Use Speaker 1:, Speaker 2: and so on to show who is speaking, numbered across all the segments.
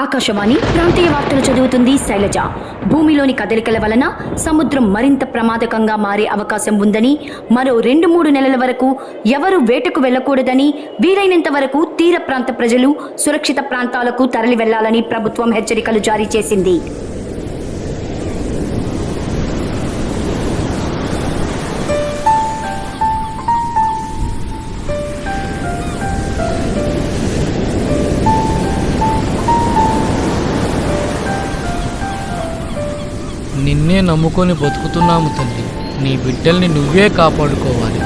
Speaker 1: ఆకాశవాణి ప్రాంతీయ వార్తలు చదువుతుంది శైలజ. భూమిలోని కదలికల వలన సముద్రం మరింత ప్రమాదకంగా మారే అవకాశం ఉందని, మరో 2-3 నెలల వరకు ఎవరు వేటకు వెళ్లకూడదని, వీలైనంత వరకు తీర ప్రాంత ప్రజలు సురక్షిత ప్రాంతాలకు తరలి వెళ్లాలని ప్రభుత్వం హెచ్చరికలు జారీ చేసింది.
Speaker 2: నిన్నే నమ్ముకొని బతుకుతున్నాము తల్లి. నీ బిడ్డల్ని నువ్వే కాపాడుకోవాలి.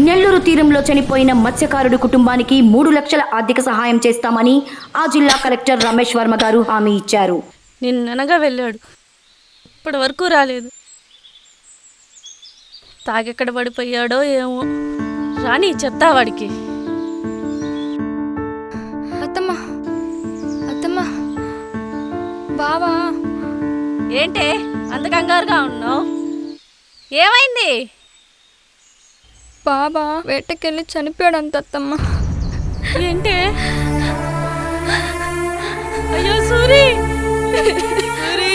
Speaker 1: నెల్లూరు తీరంలో చనిపోయిన మత్స్యకారుడి కుటుంబానికి 3 లక్షల ఆర్థిక సహాయం చేస్తామని ఆ జిల్లా కలెక్టర్ రమేష్ వర్మ గారు హామీ ఇచ్చారు.
Speaker 3: నిన్ననగా వెళ్ళాడు, ఇప్పటి వరకు రాలేదు. తాగెక్కడ పడిపోయాడో ఏమో. రాని చెప్తా వాడికి.
Speaker 4: అత్తమ్మ అత్తమ్మ, బావా.
Speaker 3: ఏంటే అంత కంగారుగా ఉన్నావు? ఏమైంది?
Speaker 4: బాబా వేటకెళ్ళి చనిపోయాడంత అత్తమ్మ.
Speaker 3: ఏంటే? అయ్యో సూరి, సూరి.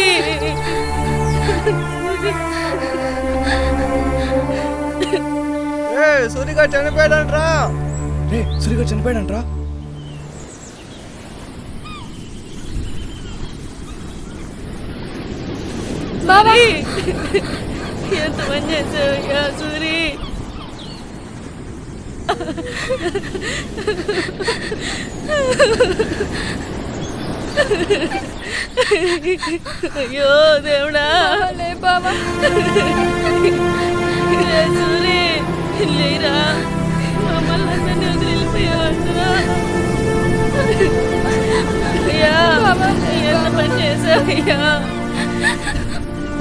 Speaker 5: సూరిగా చనిపోయాడంట్రా. సూరిగా చనిపోయాడంట్రా.
Speaker 4: బాబా
Speaker 3: ఎంత పని చేసావయ్యా సూరి. అయ్యో దేవుడా.
Speaker 4: లే బాబా.
Speaker 3: సూరి లేరా, మమ్మల్ని అందరినీ వదిలి వెళ్ళిపోయావంటరా. అయ్యా ఎంత పని చేసావయ్యా.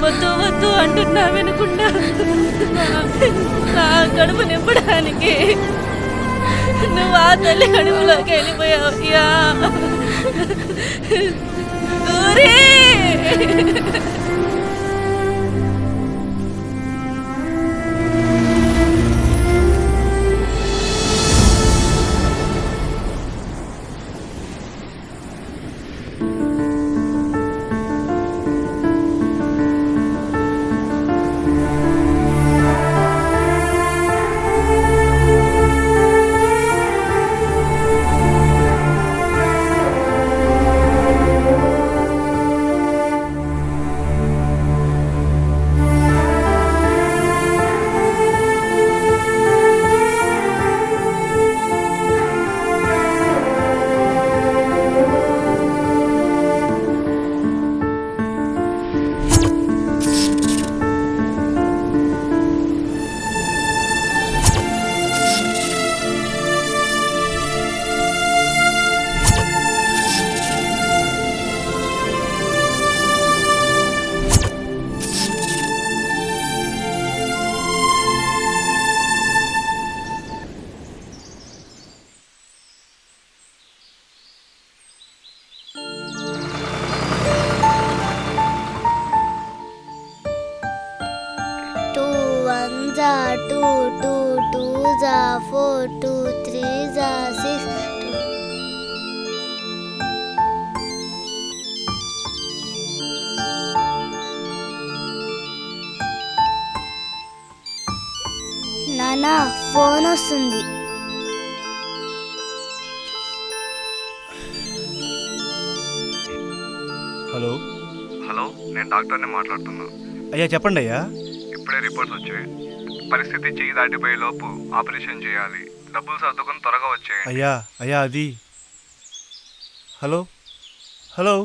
Speaker 3: వద్దు వద్దు అంటున్నా వినకుండా నా కడుపు నింపడానికి నువ్వు ఆ తల్లి కడుపులోకి వెళ్ళిపోయావు. అయ్యా Suri.
Speaker 6: Two, 2, 2s are 4, 2, 3s are 6. నానా ఫోన్ వస్తుంది.
Speaker 5: హలో
Speaker 7: హలో, నేను డాక్టర్ని మాట్లాడుతున్నా.
Speaker 5: అయ్యా చెప్పండి అయ్యా.
Speaker 7: ఇప్పుడే రిపోర్ట్స్ వచ్చాయి. పరిస్థితి చెయ్యి దాటిపోయే లోపు ఆపరేషన్ చేయాలి. డబ్బులు సర్దుకొని త్వరగా వచ్చేయండి.
Speaker 5: అయ్యా అయ్యా అది. హలో హలో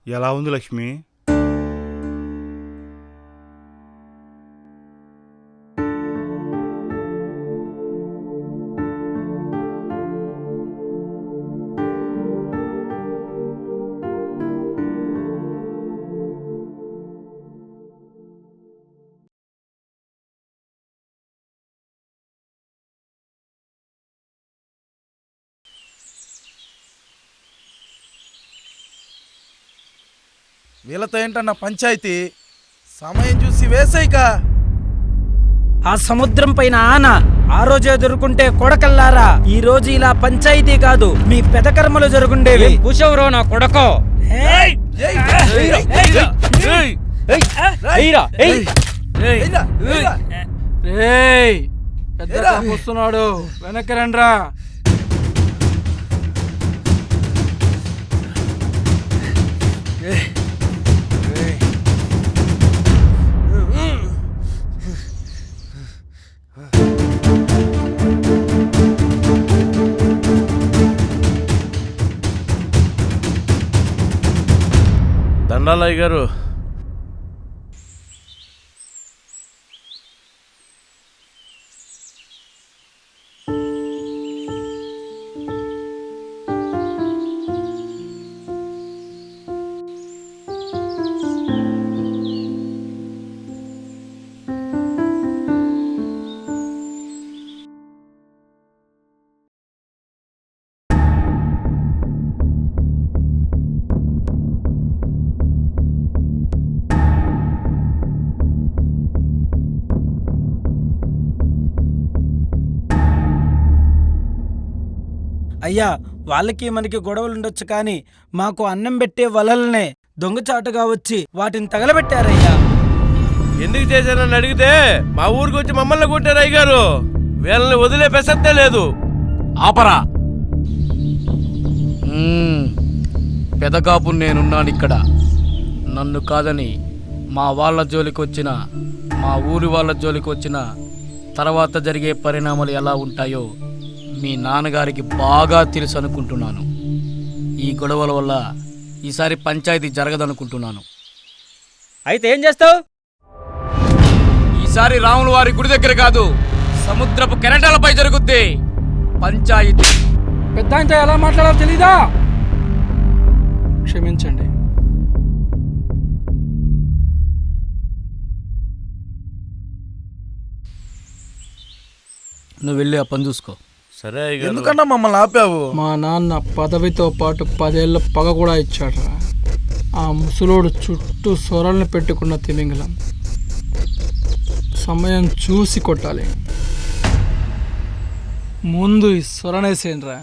Speaker 5: ఎలా ఉంది లక్ష్మి?
Speaker 8: వీళ్ళతో ఏంటన్న పంచాయతీ? సమయం చూసి వేసేయిక.
Speaker 9: ఆ సముద్రం పైన ఆన ఆ రోజే దొరుకుంటే కొడకల్లారా ఈ రోజు ఇలా పంచాయతీ కాదు మీ పెదకర్మలు జరుగుండేవి.
Speaker 10: కూర్చోవరో నా కొడకో.
Speaker 2: వస్తున్నాడు, వెనక్కి రండ్రా.
Speaker 8: దండాలయ్య గారు.
Speaker 9: అయ్యా వాళ్ళకి మనకి గొడవలుండొచ్చు కానీ మాకు అన్నం పెట్టే వలలనే దొంగచాటుగా వచ్చి వాటిని తగలబెట్టారయ్యా.
Speaker 8: ఎందుకు చేశానని అడిగితే మా ఊరికి వచ్చి మమ్మల్ని కొట్టారు అయ్యగారు. వీళ్ళని వదిలే ప్రసక్తే లేదు.
Speaker 2: ఆపరా. పెదకాపు నేనున్నాను ఇక్కడ. నన్ను కాదని మా వాళ్ళ జోలికి వచ్చిన, మా ఊరి వాళ్ళ జోలికి వచ్చిన తర్వాత జరిగే పరిణామాలు ఎలా ఉంటాయో మీ నాన్నగారికి బాగా తెలుసు అనుకుంటున్నాను. ఈ గొడవల వల్ల ఈసారి పంచాయతీ జరగదనుకుంటున్నాను.
Speaker 10: అయితే ఏం చేస్తావు?
Speaker 2: ఈసారి రాముల వారి గుడి దగ్గర కాదు, సముద్రపు కెరటాలపై జరుగుద్ది పంచాయతీ.
Speaker 11: పెద్ద ఎలా మాట్లాడాలో తెలీదా? క్షమించండి.
Speaker 2: నువ్వు వెళ్ళి ఆ పని చూసుకో.
Speaker 8: సరే అయ్యగారు. ఎందుకన్నా మమ్మల్ని ఆపావు?
Speaker 11: మా నాన్న పదవితో పాటు 10 ఏళ్ళ పగ కూడా ఇచ్చాడ్రా. ఆ ముసలోడు చుట్టూ సొరల్ని పెట్టుకున్న తిమింగలం. సమయం చూసి కొట్టాలి. ముందు ఈ సొరనేసేనరా.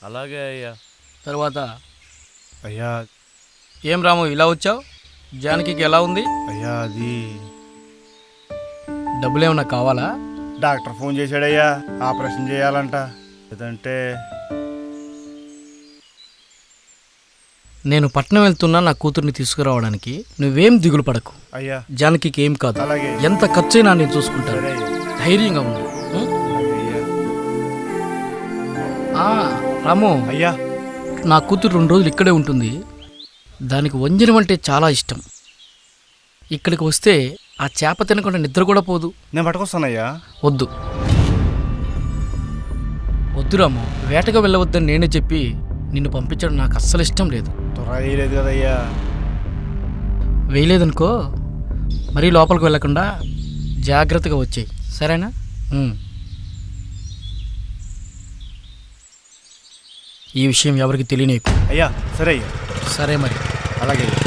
Speaker 8: అలాగే అయ్యా.
Speaker 2: తర్వాత
Speaker 5: అయ్యా.
Speaker 2: ఏం రాము ఇలా వచ్చావు? జానకి ఎలా ఉంది?
Speaker 5: అయ్యా అది
Speaker 2: డబ్బులేమన్నా కావాలా?
Speaker 5: డాక్టర్ ఫోన్ చేశాడయ్యా, ఆపరేషన్ చేయాలంట. లేదంటే
Speaker 2: నేను పట్నం వెళ్తున్నా నా కూతుర్ని తీసుకురావడానికి. నువ్వేం దిగులు పడకు
Speaker 5: అయ్యా.
Speaker 2: జానకి ఏం కాదు.
Speaker 5: అలాగే.
Speaker 2: ఎంత ఖర్చైనా నేను చూసుకుంటాను.
Speaker 5: సరే అయ్యా.
Speaker 2: ధైర్యంగా ఉండు.
Speaker 5: అలాగే అయ్యా.
Speaker 2: రాము
Speaker 5: అయ్యా.
Speaker 2: నా కూతురు 2 రోజులు ఇక్కడే ఉంటుంది. దానికి వంజనం అంటే చాలా ఇష్టం. ఇక్కడికి వస్తే ఆ చేప తినకుండా నిద్ర కూడా పోదు.
Speaker 5: నేను పట్టుకొస్తానయ్యా.
Speaker 2: వద్దు వద్దు రాము, వేటగా వెళ్ళవద్దని నేనే చెప్పి నిన్ను పంపించడం నాకు అస్సలు ఇష్టం లేదు.
Speaker 5: త్వర వేయలేదు కదయ్యా.
Speaker 2: వేయలేదనుకో మరీ లోపలికి వెళ్ళకుండా జాగ్రత్తగా వచ్చేయి, సరేనా? ఈ విషయం ఎవరికి తెలియనీకు.
Speaker 5: అయ్యా. సరే అయ్యా.
Speaker 2: సరే మరి.
Speaker 5: అలాగే అయ్యా.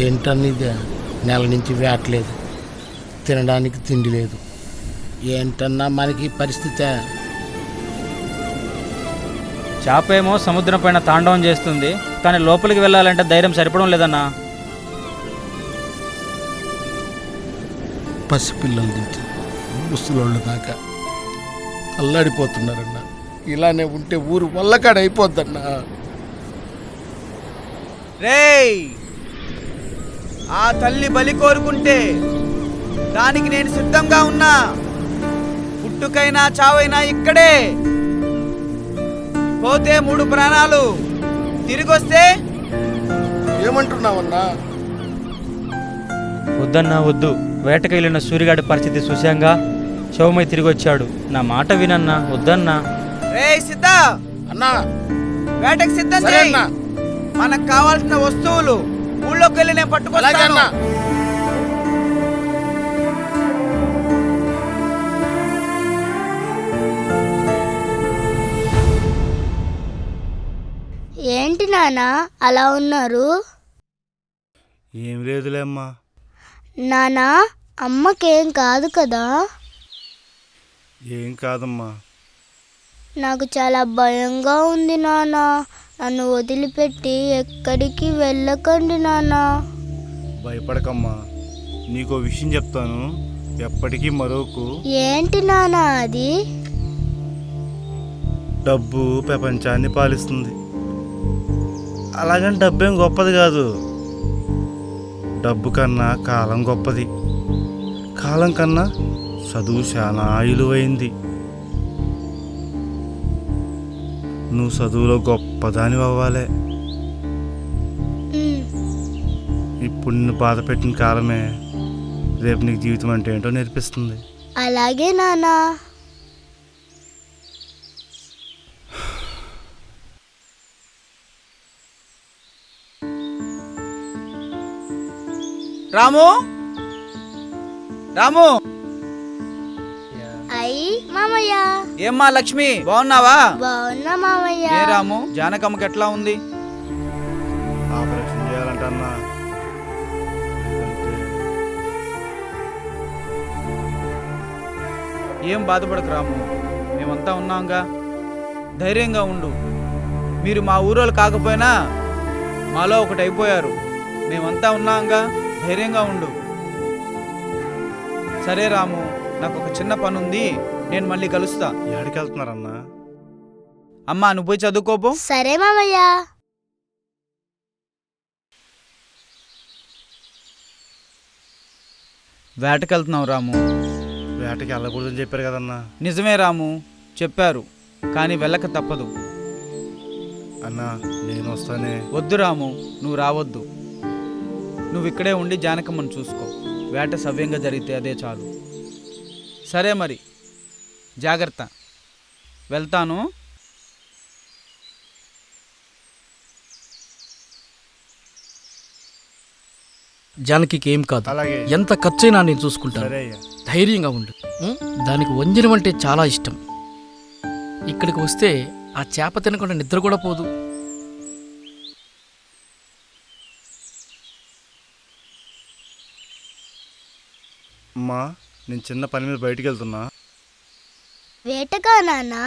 Speaker 12: ఏంటన్నది నెల నుంచి వేటలేదు, తినడానికి తిండి లేదు. ఏంటన్నా మనకి పరిస్థితి.
Speaker 10: చేప ఏమో సముద్రం పైన తాండవం చేస్తుంది, కానీ లోపలికి వెళ్ళాలంటే ధైర్యం సరిపడం లేదన్నా.
Speaker 12: పసిపిల్లలు నుంచి ముసలోళ్ళు దాకా అల్లాడిపోతున్నారన్నా. ఇలానే ఉంటే ఊరు వల్లకాడైపోద్దన్నా.
Speaker 8: రేయ్, ఆ తల్లి బలి కోరుకుంటే
Speaker 13: దానికి నేను సిద్ధంగా ఉన్నా. పుట్టుకైనా చావైనా ఇక్కడే. పోతే 3 ప్రాణాలు, తిరిగొస్తే
Speaker 12: ఏమంటున్నావన్నా?
Speaker 10: వద్దన్నా వద్దు. వేటకు వెళ్ళిన సూర్యగాడి పరిస్థితి చూశాంగా. శవమై తిరిగి వచ్చాడు. నా మాట వినన్నా, వద్దన్నా.
Speaker 13: రే సిద్ధ
Speaker 12: అన్నా,
Speaker 13: వేటకు సిద్ధం
Speaker 12: సరే
Speaker 13: చేయి.
Speaker 12: అన్నా.
Speaker 13: మనకు కావాల్సిన వస్తువులు ఊళ్ళోకి వెళ్ళి నేను
Speaker 12: అలాగే
Speaker 13: పట్టుకొస్తాను.
Speaker 12: అన్నా.
Speaker 6: ఏంటి నానా అలా ఉన్నారు?
Speaker 5: ఏం లేదులే అమ్మా.
Speaker 6: నానా, అమ్మకేం కాదు కదా?
Speaker 5: ఏం కాదమ్మా.
Speaker 6: నాకు చాలా భయంగా ఉంది నానా. నన్ను వదిలిపెట్టి ఎక్కడికి వెళ్ళకండి నానా.
Speaker 5: భయపడకమ్మా. నీకో విషయం చెప్తాను, ఎప్పటికీ మరోకు.
Speaker 6: ఏంటి నానా అది?
Speaker 5: డబ్బు ప్రపంచాన్ని పాలిస్తుంది. అలాగని డబ్బేం గొప్పది కాదు. డబ్బు కన్నా కాలం గొప్పది. కాలం కన్నా చదువు చాలా విలువైంది. నువ్వు చదువులో గొప్పదాని అవ్వాలి. ఇప్పుడు నిన్ను బాధ పెట్టిన కాలమే రేపు నీకు జీవితం అంటే ఏంటో నేర్పిస్తుంది.
Speaker 6: అలాగే నానా.
Speaker 13: రాము, రాము.
Speaker 6: అయ్యి మామయ్య.
Speaker 13: ఏమ్మా లక్ష్మి, బాగున్నావా?
Speaker 6: బాగున్నా మామయ్య.
Speaker 13: ఏ రాము, జానకమ్మకి ఎట్లా ఉంది?
Speaker 5: ఆపరేషన్ చేయాలంటన్నా.
Speaker 13: ఏం బాధపడకు రాము, మేమంతా ఉన్నాంగా. ధైర్యంగా ఉండు. మీరు మా ఊరోళ్ళు కాకపోయినా మాలో ఒకటి అయిపోయారు. మేమంతా ఉన్నాంగా, ధైర్యంగా ఉండు. సరే రాము, నాకు ఒక చిన్న పని ఉంది, నేను మళ్ళీ కలుస్తా.
Speaker 5: ఎక్కడికి వెళ్తున్నారన్నా?
Speaker 13: అమ్మా నువ్వు పోయి చదువుకోపో.
Speaker 6: సరే మామయ్య.
Speaker 13: వేటకి వెళ్తున్నావు రాము.
Speaker 5: వేటకి వెళ్ళకూడదని చెప్పారు కదన్నా.
Speaker 13: నిజమే రాము, చెప్పారు, కానీ వెళ్ళక తప్పదు.
Speaker 5: అన్నా నేను వస్తానే.
Speaker 13: వద్దు రాము, నువ్వు రావద్దు. నువ్వు ఇక్కడే ఉండి జానకమ్మను చూసుకో. వేట సవ్యంగా జరిగితే అదే చాలు. సరే మరి, జాగ్రత్త. వెళ్తాను.
Speaker 2: జానకి ఏం కాదు.
Speaker 5: అలాగే.
Speaker 2: ఎంత ఖర్చైనా నేను చూసుకుంటాను.
Speaker 5: సరే అయ్యా.
Speaker 2: ధైర్యంగా ఉండు. దానికి వంజనం అంటే చాలా ఇష్టం. ఇక్కడికి వస్తే ఆ చేప తినకుండా నిద్ర కూడా పోదు.
Speaker 5: అమ్మా, నేను చిన్న పని మీద బయటికి వెళ్తున్నా.
Speaker 6: వేటకా నానా?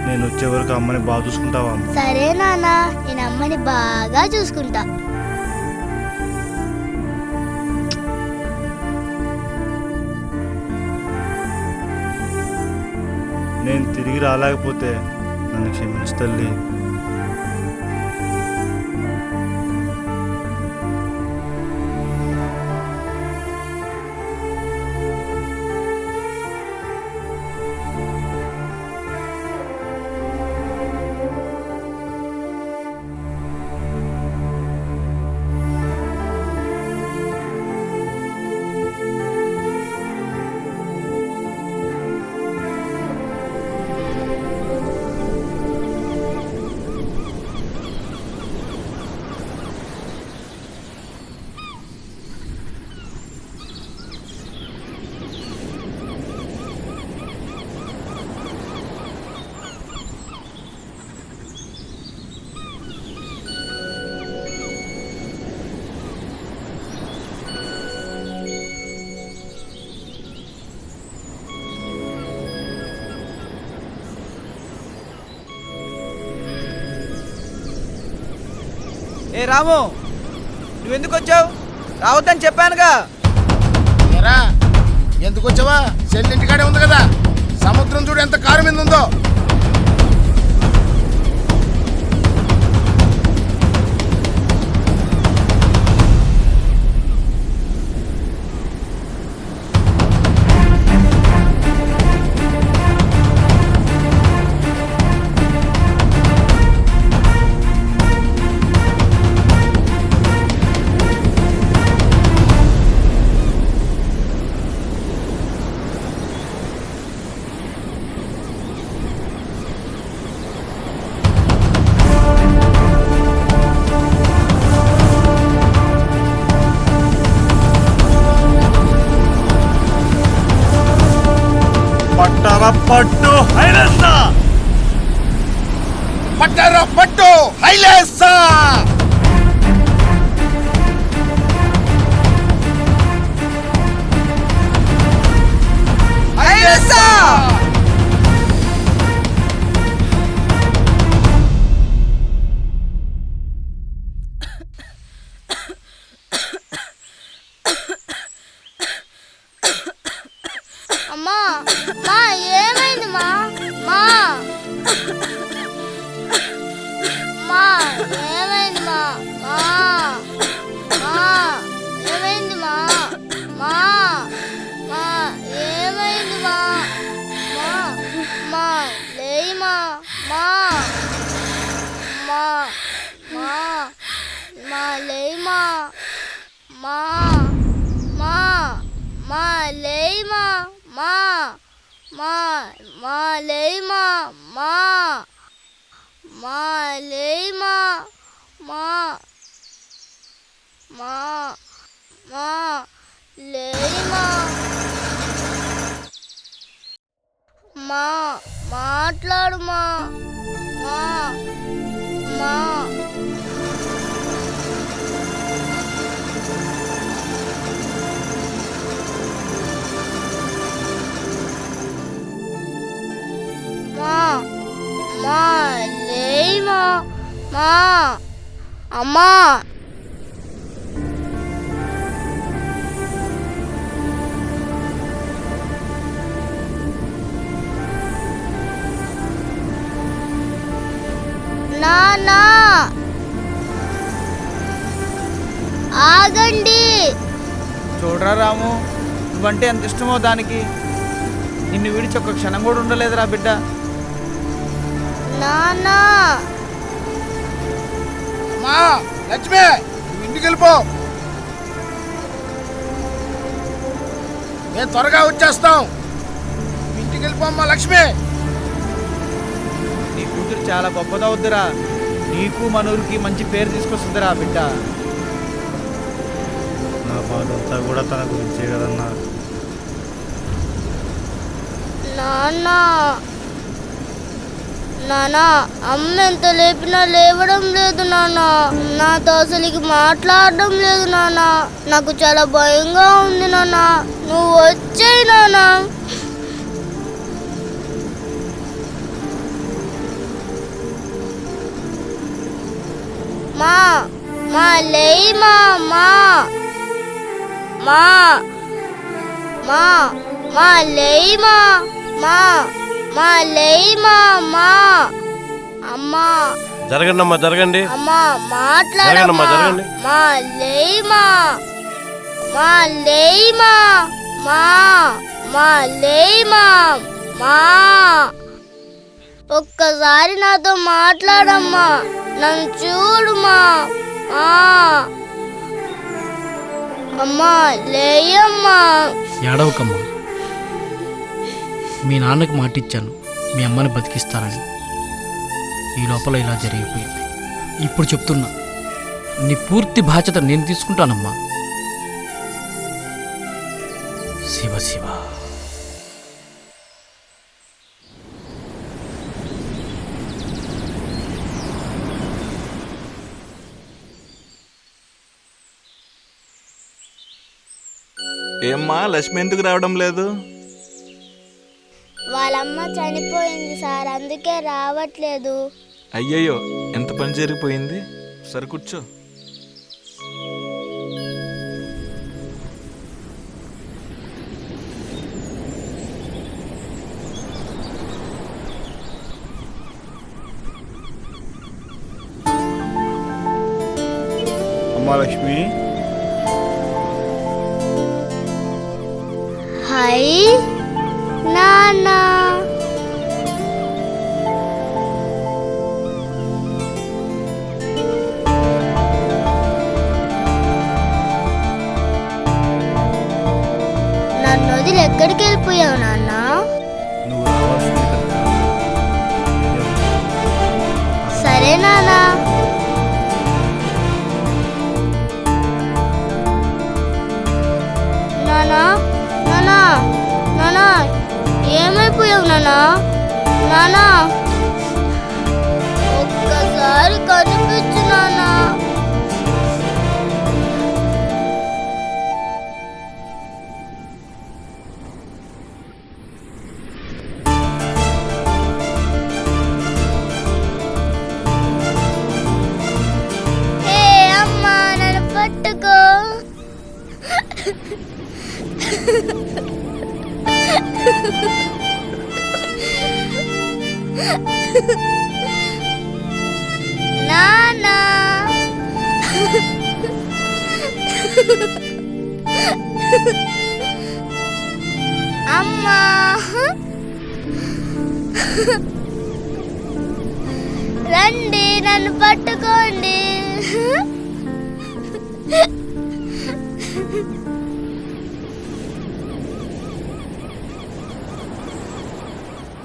Speaker 5: నేను వచ్చే వరకు అమ్మని బాగా చూసుకుంటావా?
Speaker 6: సరే నానా, నేను అమ్మని బాగా చూసుకుంటా.
Speaker 5: నేను తిరిగి రాలేకపోతే నన్ను క్షమించు తల్లి.
Speaker 13: ఏ రాము, నువ్వెందుకు వచ్చావు? రావద్దని చెప్పానుగా.
Speaker 12: ఎరా ఎందుకు వచ్చావా? చెల్లింటికాడే ఉంది కదా. సముద్రం చూడు ఎంత కారు మీద ఉందో.
Speaker 5: పట్టు హైలేస్తా,
Speaker 12: పట్టారా పట్టు హైలేస్తా.
Speaker 6: అమ్మా మా ఏమైంది మా మా మా ఏమైంది మా మా మా ఏమైంది మా మా మా ఏమైంది మా మా మా లేయి మా మా మా మా మా లేయి మా మా మా మా లేయి మా మా మా మా లేయి మా మా మా లేయి మా మా మా మా లేయి మా మా మాట్లాడు మా మా మా మా మా లేయి మా మా అమ్మా నానా ఆగండి.
Speaker 13: చూడరా రాము, నువ్వంటే ఎంత ఇష్టమో దానికి. నిన్ను విడిచి ఒక్క క్షణం కూడా ఉండలేదురా బిడ్డ.
Speaker 6: నానా
Speaker 12: మా లక్ష్మి నువ్వు ఇంటికి వెళ్ళిపో, మేము త్వరగా వచ్చేస్తాం. ఇంటికి వెళ్ళిపోమ్మా లక్ష్మి.
Speaker 13: నీ కూతురు చాలా గొప్పదవుద్దిరా. నీకు మనూరికి మంచి పేరు తీసుకొస్తుందిరా బిడ్డ.
Speaker 5: నా బాధంతా కూడా తన గురించే కదన్నా.
Speaker 6: నానా నానా అమ్మ ఎంత లేపినా లేవడం లేదు నాన్న. నాతో అసలుకి మాట్లాడడం లేదు నాన్న. నాకు చాలా భయంగా ఉంది నాన్న. నువ్వు వచ్చేయి నాన్న. మా మా లేయి మా మా మా మా మా లేయి మా మా మా లేయి మా మా అమ్మా
Speaker 8: జరగండి అమ్మా, జరగండి.
Speaker 6: అమ్మా మాట్లాడమ్మా.
Speaker 8: జరగండి.
Speaker 6: మా లేయి మా మా లేయి మా మా మా లేయి మా మా ఒక్కసారి నాతో మాట్లాడమ్మా. నన్ను చూడుమా. అమ్మా లేయమ్మా.
Speaker 2: ఏడవకమ్మా, మీ నాన్నకి మాటిచ్చాను మీ అమ్మని బతికిస్తానని. ఈ లోపల ఇలా జరిగిపోయింది. ఇప్పుడు చెప్తున్నా, నీ పూర్తి బాధ్యత నేను తీసుకుంటానమ్మా. శివ శివ.
Speaker 14: ఏమ్మా లక్ష్మి ఎందుకు రావడం లేదు?
Speaker 6: వాళ్ళమ్మ చనిపోయింది సార్, అందుకే రావట్లేదు.
Speaker 14: అయ్యయ్యో, ఎంత పని జరిగిపోయింది. సరే కూర్చో.
Speaker 5: అమ్మా లక్ష్మి.
Speaker 6: హై నానా. నన్ను వదిలి ఎక్కడికి వెళ్ళిపోయావు నాన్న?
Speaker 5: నువ్వు రావాల్సింది కదా.
Speaker 6: సరే నానా. నానా నానా నానా ఏమైపోయావు నానా? నానా ఒక్కసారి కనిపించు నానా. ఏ అమ్మా నన్ను పట్టుకో. నానా అమ్మా రండి నన్ను పట్టుకోండి.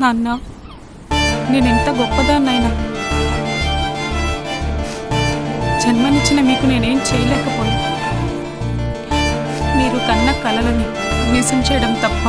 Speaker 15: నాన్న నేనెంత గొప్పదాన్నైనా జన్మనిచ్చిన మీకు నేనేం చేయలేకపోయా. మీరు కన్న కలలని నిజం చేయడం తప్ప